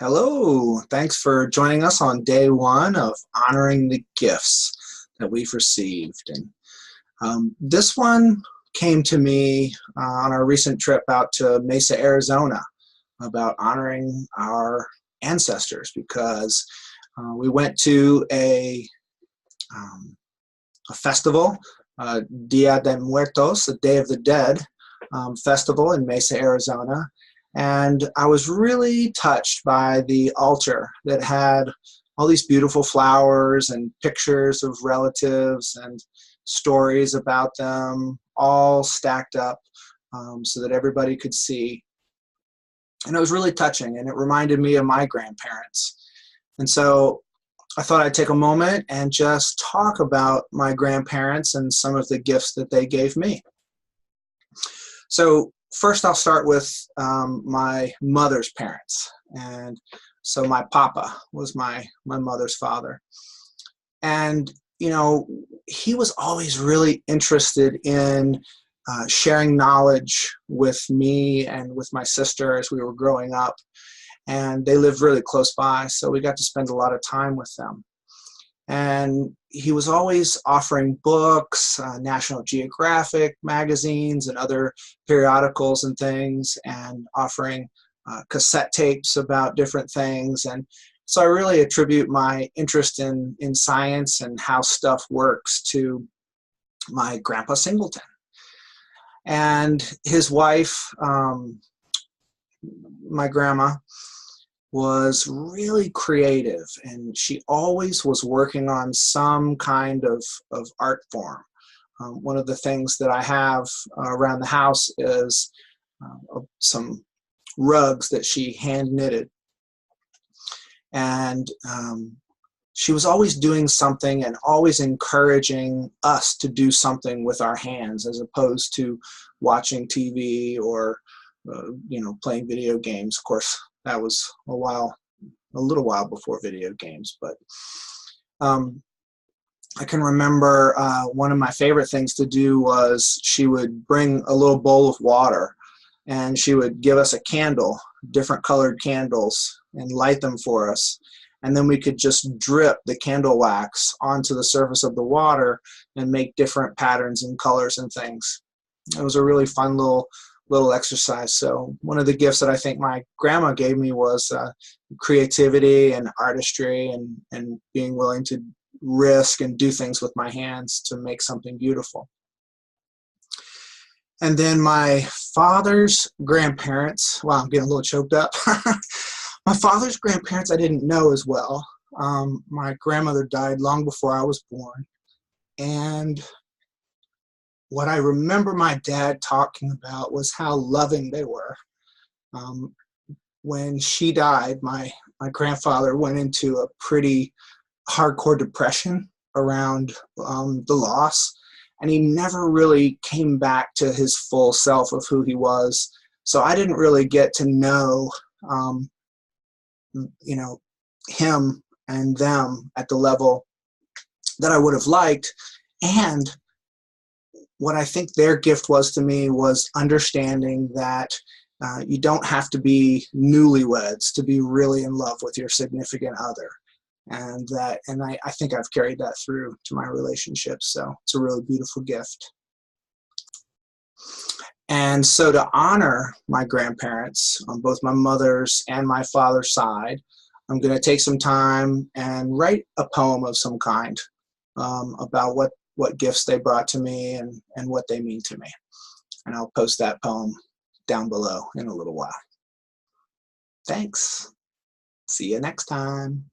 Hello, thanks for joining us on day one of honoring the gifts that we've received. And this one came to me on our recent trip out to Mesa, Arizona, about honoring our ancestors because we went to a festival, Dia de Muertos, the Day of the Dead festival in Mesa, Arizona. And I was really touched by the altar that had all these beautiful flowers and pictures of relatives and stories about them all stacked up so that everybody could see. And it was really touching, and it reminded me of my grandparents. And so I thought I'd take a moment and just talk about my grandparents and some of the gifts that they gave me. So first, I'll start with my mother's parents. And so my papa was my mother's father. And, you know, he was always really interested in sharing knowledge with me and with my sister as we were growing up. And they lived really close by, so we got to spend a lot of time with them. And he was always offering books, National Geographic magazines and other periodicals and things, and offering cassette tapes about different things. And so I really attribute my interest in science and how stuff works to my grandpa Singleton. And his wife, my grandma, was really creative, and she always was working on some kind of art form. One of the things that I have around the house is some rugs that she hand knitted. And she was always doing something and always encouraging us to do something with our hands as opposed to watching TV or playing video games. Of course, that was a little while before video games, but I can remember one of my favorite things to do was she would bring a little bowl of water and she would give us a candle, different colored candles, and light them for us. And then we could just drip the candle wax onto the surface of the water and make different patterns and colors and things. It was a really fun little exercise. So one of the gifts that I think my grandma gave me was creativity and artistry and being willing to risk and do things with my hands to make something beautiful. And then my father's grandparents, wow, I'm getting a little choked up. My father's grandparents I didn't know as well. My grandmother died long before I was born. And what I remember my dad talking about was how loving they were. When she died, my grandfather went into a pretty hardcore depression around the loss, and he never really came back to his full self of who he was. So I didn't really get to know, him and them at the level that I would have liked. And what I think their gift was to me was understanding that you don't have to be newlyweds to be really in love with your significant other. And I think I've carried that through to my relationships. So it's a really beautiful gift. And so to honor my grandparents on both my mother's and my father's side, I'm going to take some time and write a poem of some kind about what gifts they brought to me and what they mean to me. And I'll post that poem down below in a little while. Thanks. See you next time.